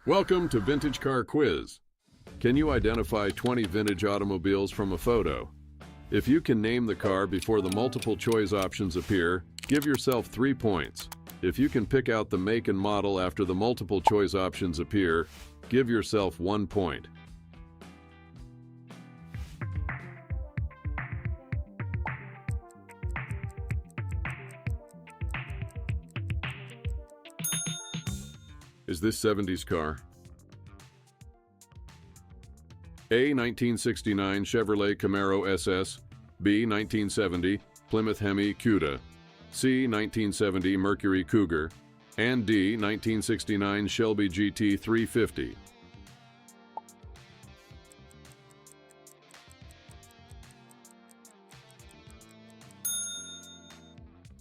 Welcome to Vintage Car Quiz. Can you identify 20 vintage automobiles from a photo? If you can name the car before the multiple choice options appear, give yourself 3 points. If you can pick out the make and model after the multiple choice options appear, give yourself 1 point. Is this 70s car? A. 1969 Chevrolet Camaro SS. B. 1970 Plymouth Hemi Cuda. C. 1970 Mercury Cougar. And D. 1969 Shelby GT 350.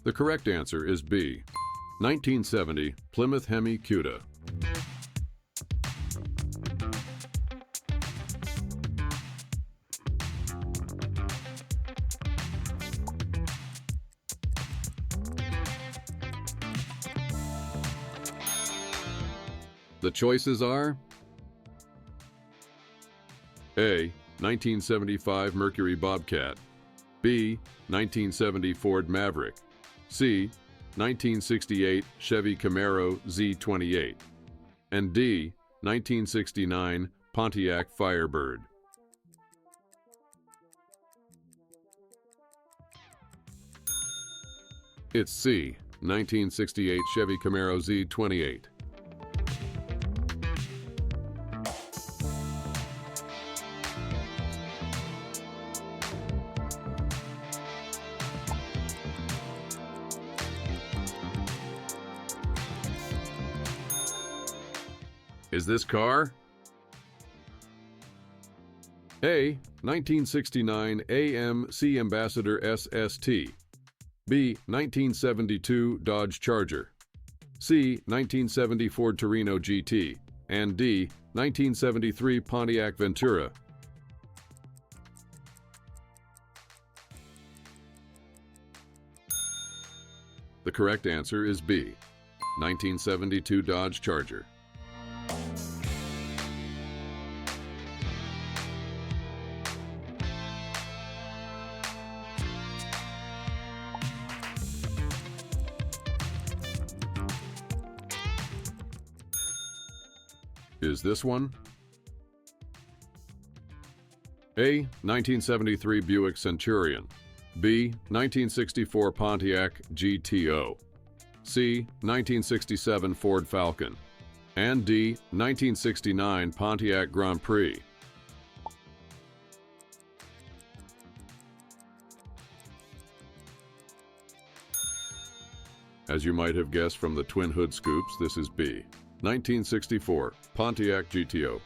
The correct answer is B. 1970 Plymouth Hemi Cuda. The choices are A. 1975 Mercury Bobcat. B. 1970 Ford Maverick. C. 1968 Chevy Camaro Z28. And D. 1969 Pontiac Firebird. It's C. 1968 Chevy Camaro Z28. Is this car A. 1969 AMC Ambassador SST. B. 1972 Dodge Charger. C. 1970 Ford Torino GT. And D. 1973 Pontiac Ventura. The correct answer is B. 1972 Dodge Charger. Is this one? A. 1973 Buick Centurion. B. 1964 Pontiac GTO. C. 1967 Ford Falcon. And D. 1969 Pontiac Grand Prix. As you might have guessed from the twin hood scoops, this is B. 1964 Pontiac GTO.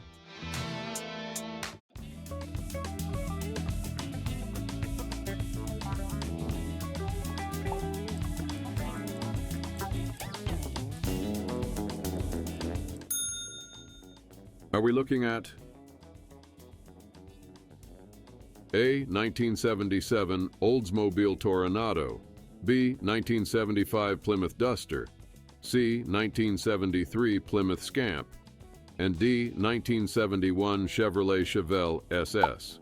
Are we looking at A. 1977 Oldsmobile Toronado. B. 1975 Plymouth Duster. C. 1973 Plymouth Scamp. And D. 1971 Chevrolet Chevelle SS.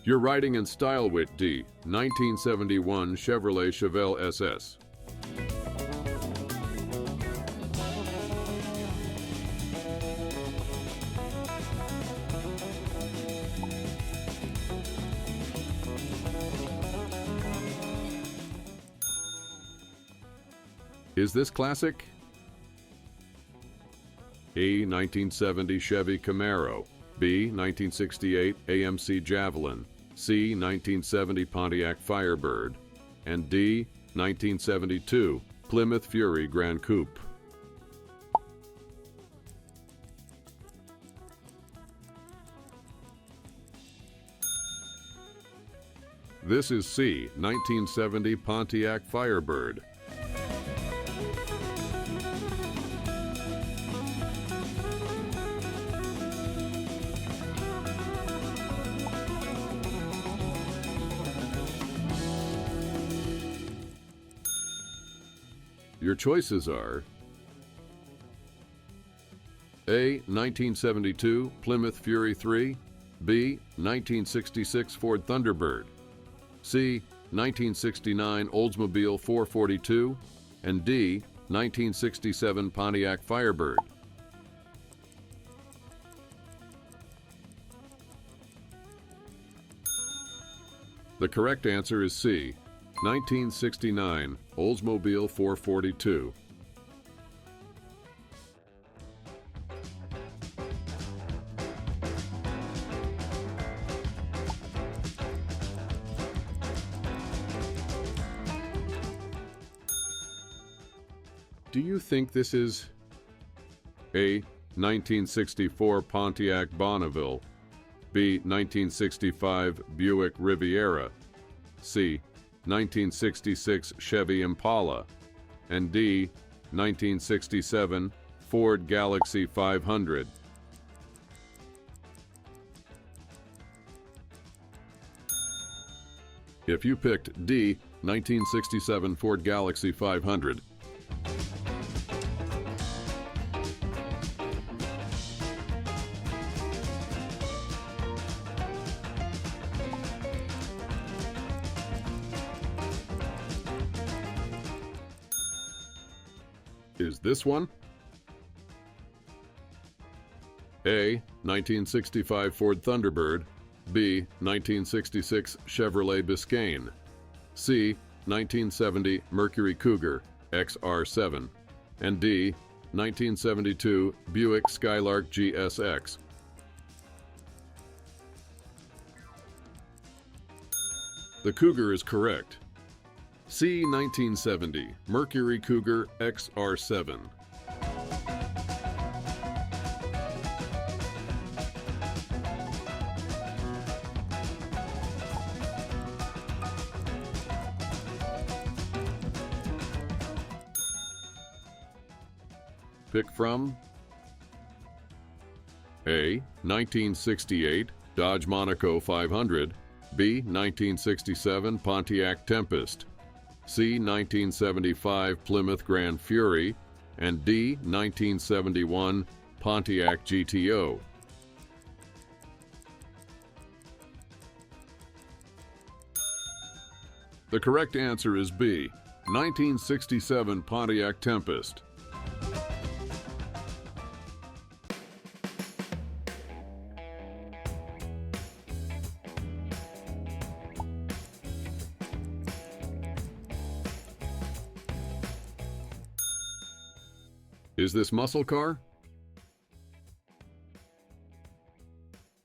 You're writing in style with D. 1971 Chevrolet Chevelle SS. Is this classic? A. 1970 Chevy Camaro. B. 1968 AMC Javelin. C. 1970 Pontiac Firebird. And D. 1972 Plymouth Fury Grand Coupe. This is C. 1970 Pontiac Firebird. Your choices are A. 1972 Plymouth Fury 3, B. 1966 Ford Thunderbird, C. 1969 Oldsmobile 442, and D. 1967 Pontiac Firebird. The correct answer is C. 1969 Oldsmobile 442. Do you think this is A. 1964 Pontiac Bonneville, B. 1965 Buick Riviera, C. 1966 Chevy Impala, and D. 1967 Ford Galaxy 500? If you picked D. 1967 Ford Galaxy 500, is this one? A. 1965 Ford Thunderbird, B. 1966 Chevrolet Biscayne, C. 1970 Mercury Cougar XR7, and D. 1972 Buick Skylark GSX. The Cougar is correct. C. 1970 Mercury Cougar XR7. Pick from A. 1968 Dodge Monaco 500, B. 1967 Pontiac Tempest, C. 1975 Plymouth Grand Fury, and D. 1971 Pontiac GTO. The correct answer is B. 1967 Pontiac Tempest. Is this muscle car?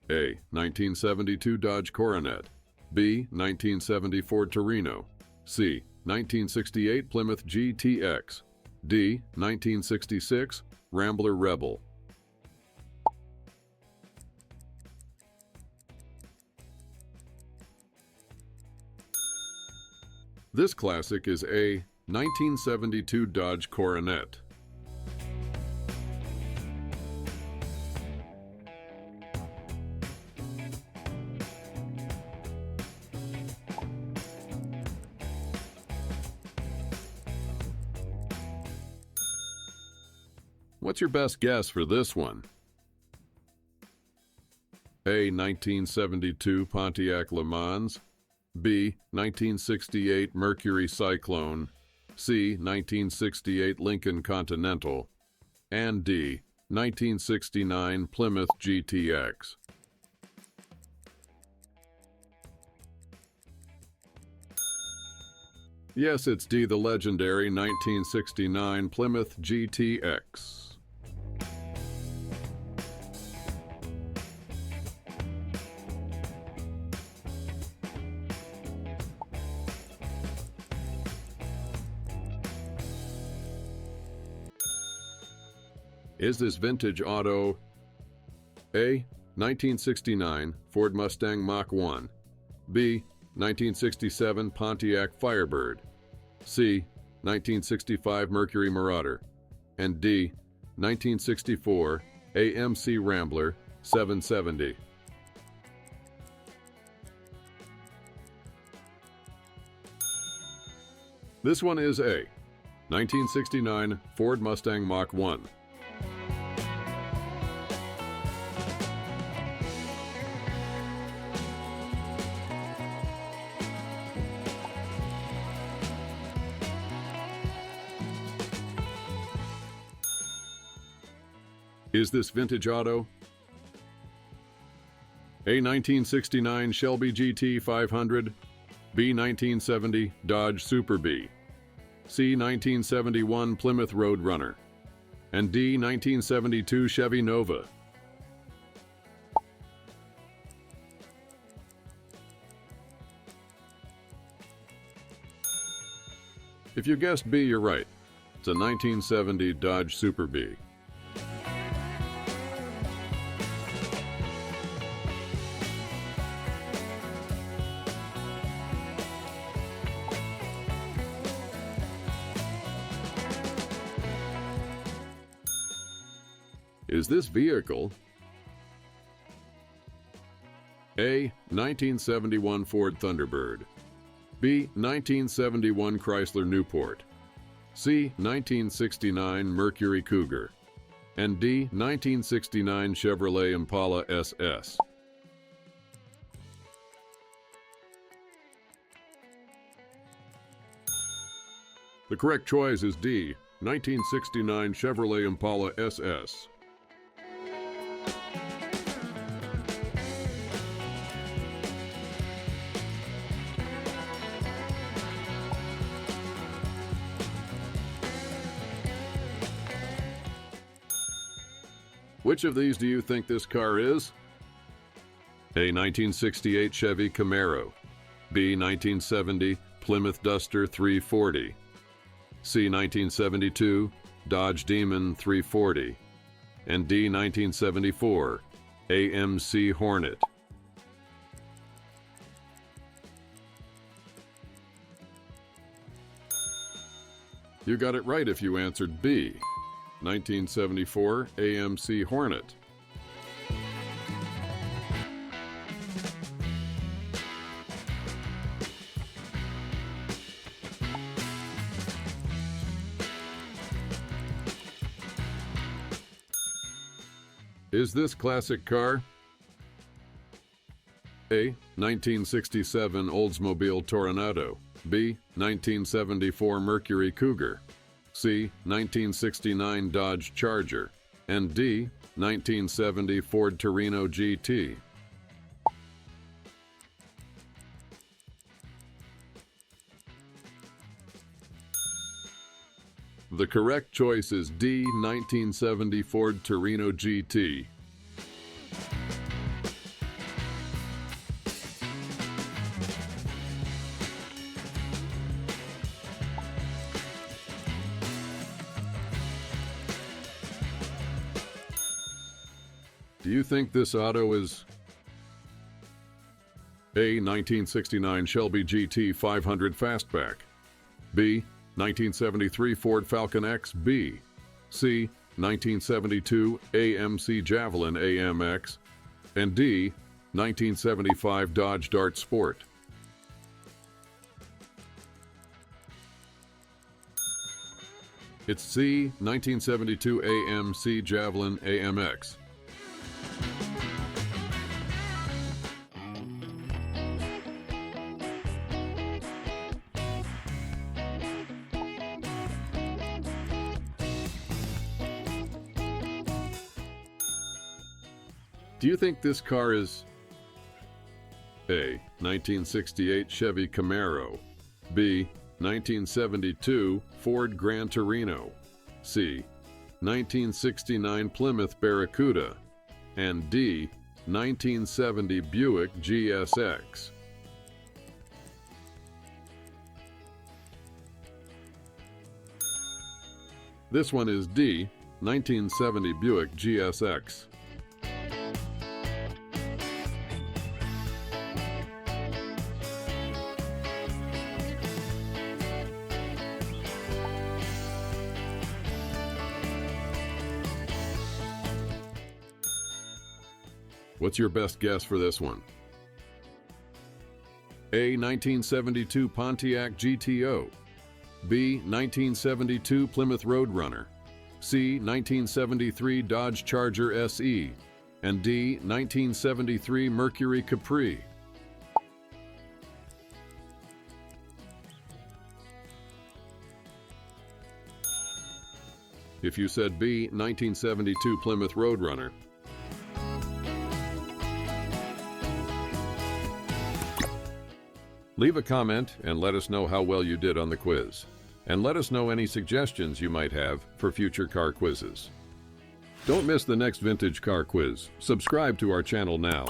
A. 1972 Dodge Coronet, B. 1970 Ford Torino, C. 1968 Plymouth GTX, D. 1966 Rambler Rebel. This classic is A. 1972 Dodge Coronet. What's your best guess for this one? A. 1972 Pontiac Le Mans, B. 1968 Mercury Cyclone, C. 1968 Lincoln Continental, and D. 1969 Plymouth GTX. Yes, it's D. The legendary 1969 Plymouth GTX. Is this vintage auto A. 1969 Ford Mustang Mach 1, B. 1967 Pontiac Firebird, C. 1965 Mercury Marauder, and D. 1964 AMC Rambler 770? This one is A. 1969 Ford Mustang Mach 1. Is this vintage auto? A. 1969 Shelby GT 500, B. 1970 Dodge Super B, C. 1971 Plymouth Roadrunner, and D. 1972 Chevy Nova. If you guessed B, you're right. It's a 1970 Dodge Super B. Is this vehicle A. 1971 Ford Thunderbird, B. 1971 Chrysler Newport, C. 1969 Mercury Cougar, and D. 1969 Chevrolet Impala SS? The correct choice is D. 1969 Chevrolet Impala SS. Which of these do you think this car is? A. 1968 Chevy Camaro, B. 1970 Plymouth Duster 340, C. 1972 Dodge Demon 340, and D. 1974 AMC Hornet. You got it right if you answered B. 1974 AMC Hornet. Is this classic car A. 1967 Oldsmobile Toronado, B. 1974 Mercury Cougar, C. 1969 Dodge Charger, and D. 1970 Ford Torino GT? The correct choice is D. 1970 Ford Torino GT. Do you think this auto is A. 1969 Shelby GT 500 Fastback, B. 1973 Ford Falcon XB, C. 1972 AMC Javelin AMX, and D. 1975 Dodge Dart Sport? It's C. 1972 AMC Javelin AMX. Do you think this car is A. 1968 Chevy Camaro, B. 1972 Ford Gran Torino, C. 1969 Plymouth Barracuda, and D. 1970 Buick GSX? This one is D. 1970 Buick GSX. What's your best guess for this one? A. 1972 Pontiac GTO, B. 1972 Plymouth Roadrunner, C. 1973 Dodge Charger SE, and D. 1973 Mercury Capri? If you said B. 1972 Plymouth Roadrunner, leave a comment and let us know how well you did on the quiz. And let us know any suggestions you might have for future car quizzes. Don't miss the next vintage car quiz. Subscribe to our channel now.